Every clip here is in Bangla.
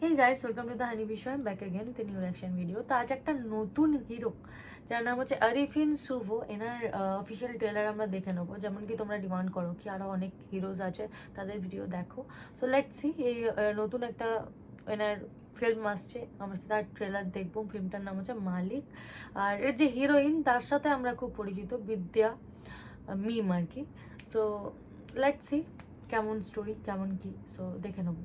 Hey guys, welcome to the honey বিষয়। I am back again with a new reaction video. তো আজ একটা নতুন হিরো যার নাম হচ্ছে আরিফিন শুভো, এনার অফিসিয়াল ট্রেলার আমরা দেখে নেবো। যেমন কি তোমরা ডিমান্ড করো কি আরও অনেক হিরোজ আছে, তাদের ভিডিও দেখো। সো লেটস সি, এই নতুন একটা এনার ফিল্ম আসছে, আমরা তার ট্রেলার দেখবো। ফিল্মটার নাম হচ্ছে মালিক। আর এর যে হিরোইন, তার সাথে আমরা খুব পরিচিত, বিদ্যা মিম আর কি। সো লেটস সি কেমন স্টোরি, কেমন কি, সো দেখে নেবো।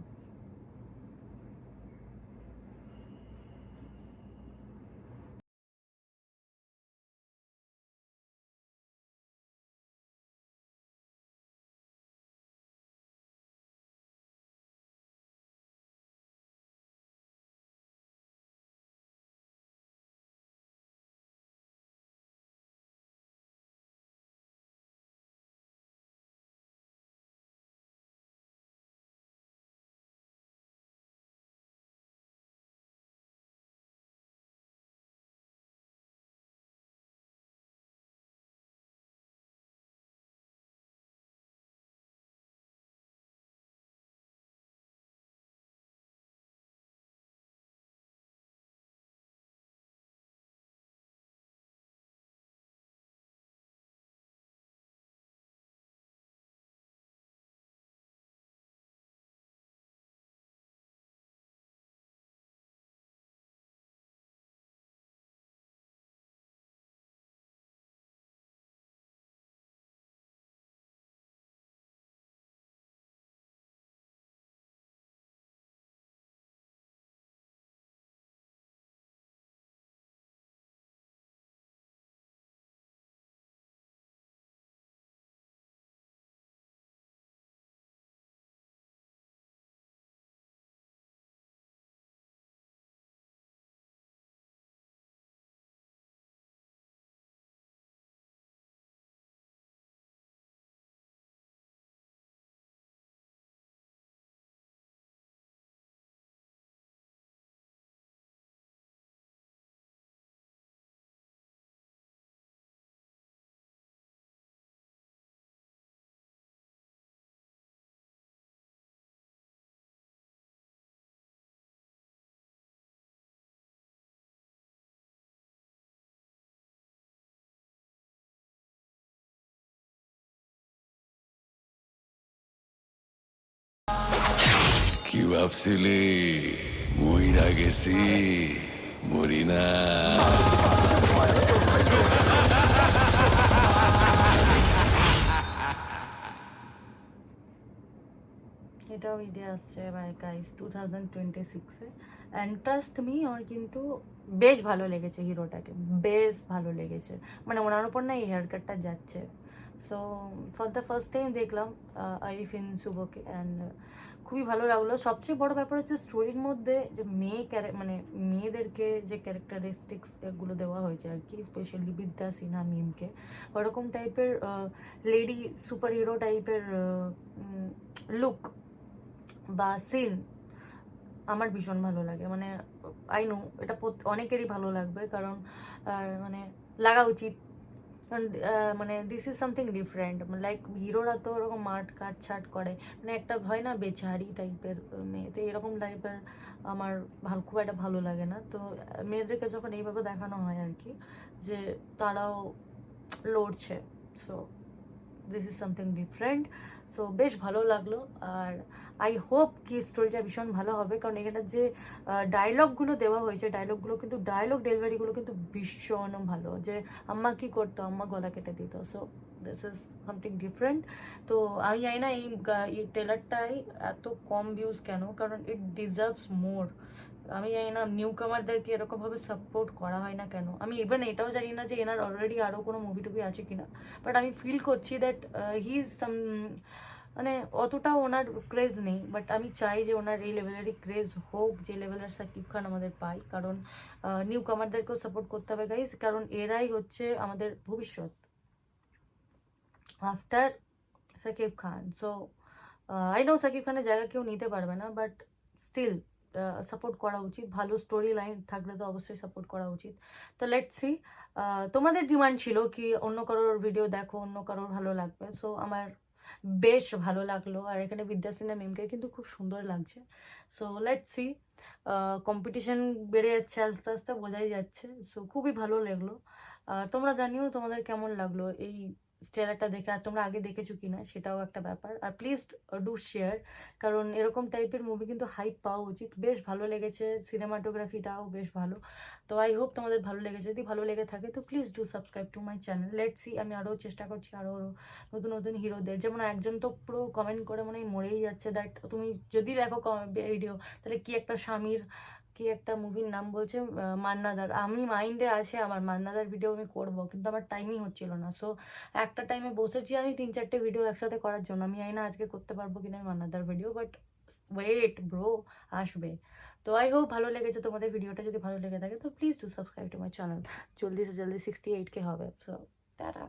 কি ভাবছিলি মইরা গেছি? মরি না। এটাও ঈদে আসছে ভাই গাইস 2026-এ। অ্যান্ড ট্রাস্ট মি, আমার কিন্তু বেশ ভালো লেগেছে হিরোটাকে, বেশ ভালো লেগেছে। মানে ওনার ওপর না এই হেয়ার কাটটা যাচ্ছে। So for the first time দেখলাম আরিফিন শুভকে, অ্যান্ড খুবই ভালো লাগলো। সবচেয়ে বড় ব্যাপার হচ্ছে স্টোরির মধ্যে যে মানে মেয়েদেরকে যে ক্যারেক্টারিস্টিক্স এগুলো দেওয়া হয়েছে আর কি, স্পেশালি বিদ্যা সিনহা মিমকে, ওরকম টাইপের লেডি সুপার হিরো টাইপের লুক বা সিন আমার ভীষণ ভালো লাগে। মানে আই নো এটা অনেকেরই ভালো লাগবে, কারণ মানে লাগা উচিত। কারণ মানে this is something different. Like হিরোরা তো ওরকম মাঠ কাট ছাট করে, মানে একটা হয় না বেচারি টাইপের মেয়ে, তো এরকম টাইপের আমার খুব একটা ভালো লাগে না। তো মেয়েদেরকে যখন এইভাবে দেখানো হয় আর কি, যে তারাও লড়ছে, so this is something different. So বেশ ভালো লাগলো। আর আই হোপ কি স্টোরিটা ভীষণ ভালো হবে, কারণ এখানে যে ডায়লগগুলো দেওয়া হয়েছে, ডায়লগগুলো কিন্তু ডায়লগ ডেলিভারিগুলো কিন্তু ভীষণ ভালো। যে আম্মা কি করতো, আম্মা গলা কেটে দিত। So this is something different. তো আমি জানি না এই ট্রেলারটাই এত কম ভিউজ কেন, কারণ ইট ডিজার্ভস মোর। আমি জানি না নিউ কামারদেরকে এরকমভাবে সাপোর্ট করা হয় না কেন। আমি ইভেন এটাও জানি না যে এনার অলরেডি আরও কোনো মুভি টুভি আছে কিনা, বাট আমি ফিল করছি দ্যাট হি ইজ সাম, মানে অতটাও ওনার ক্রেজ নেই। বাট আমি চাই যে ওনার এই লেভেলেরই ক্রেজ হোক, যে লেভেলের সাকিব খান আমাদের পাই। কারণ নিউ কামারদেরকেও সাপোর্ট করতে হবে গাইজ, কারণ এরাই হচ্ছে আমাদের ভবিষ্যৎ after Sakib Khan. So I know Sakib খানের জায়গা কেউ নিতে পারবে না, বাট স্টিল সাপোর্ট করা উচিত। ভালো স্টোরি লাইন থাকলে তো অবশ্যই সাপোর্ট করা উচিত। তো লেটস সি। তোমাদের ডিমান্ড ছিল কি অন্য কারোর ভিডিও দেখো, অন্য কারোর ভালো লাগবে। সো আমার বেশ ভালো লাগলো। আর এখানে বিদ্যা সিনহা মিমকে কিন্তু খুব সুন্দর লাগছে। So let's see. কম্পিটিশন বেড়ে যাচ্ছে আস্তে আস্তে, বোঝাই যাচ্ছে। সো খুবই ভালো লাগলো। আর তোমরা জানিও তোমাদের কেমন লাগলো এই ট্রেলারটা দেখে, আর তোমরা আগে দেখেছো কিনা সেটাও একটা ব্যাপার। আর প্লিজ ডু শেয়ার, কারণ এরকম টাইপের মুভি কিন্তু হাইপ পাওয়া উচিত। বেশ ভালো লেগেছে, সিনেমাটোগ্রাফিটাও বেশ ভালো। তো আই হোপ তোমাদের ভালো লেগেছে। যদি ভালো লেগে থাকে তো please do subscribe to my channel. Let's see, আমি আরও চেষ্টা করছি আরও নতুন নতুন হিরোদের। যেমন একজন তো পুরো কমেন্ট করে মনে হয় মরেই যাচ্ছে, দ্যাট তুমি যদি দেখো ভিডিও তাহলে কি একটা স্বামীর কি একটা মুভির নাম বলছে, মান্নাদার। আমি মাইন্ডে আছে আমার মান্নাদার ভিডিও আমি করব, কিন্তু আমার টাইমই হচ্ছিল না। সো একটা টাইমে বসেছি আমি 3-4টে ভিডিও একসাথে করার জন্য। আমি জানি না আজকে করতে পারবো কিনা আমি মান্নাদার ভিডিও, বাট ওয়েট ব্রো, আসবে। তো আই হোপ ভালো লেগেছে তোমাদের ভিডিওটা। যদি ভালো লেগে থাকে তো please do subscribe to my channel. জলদি সে জলদি 68K হবে। So tata.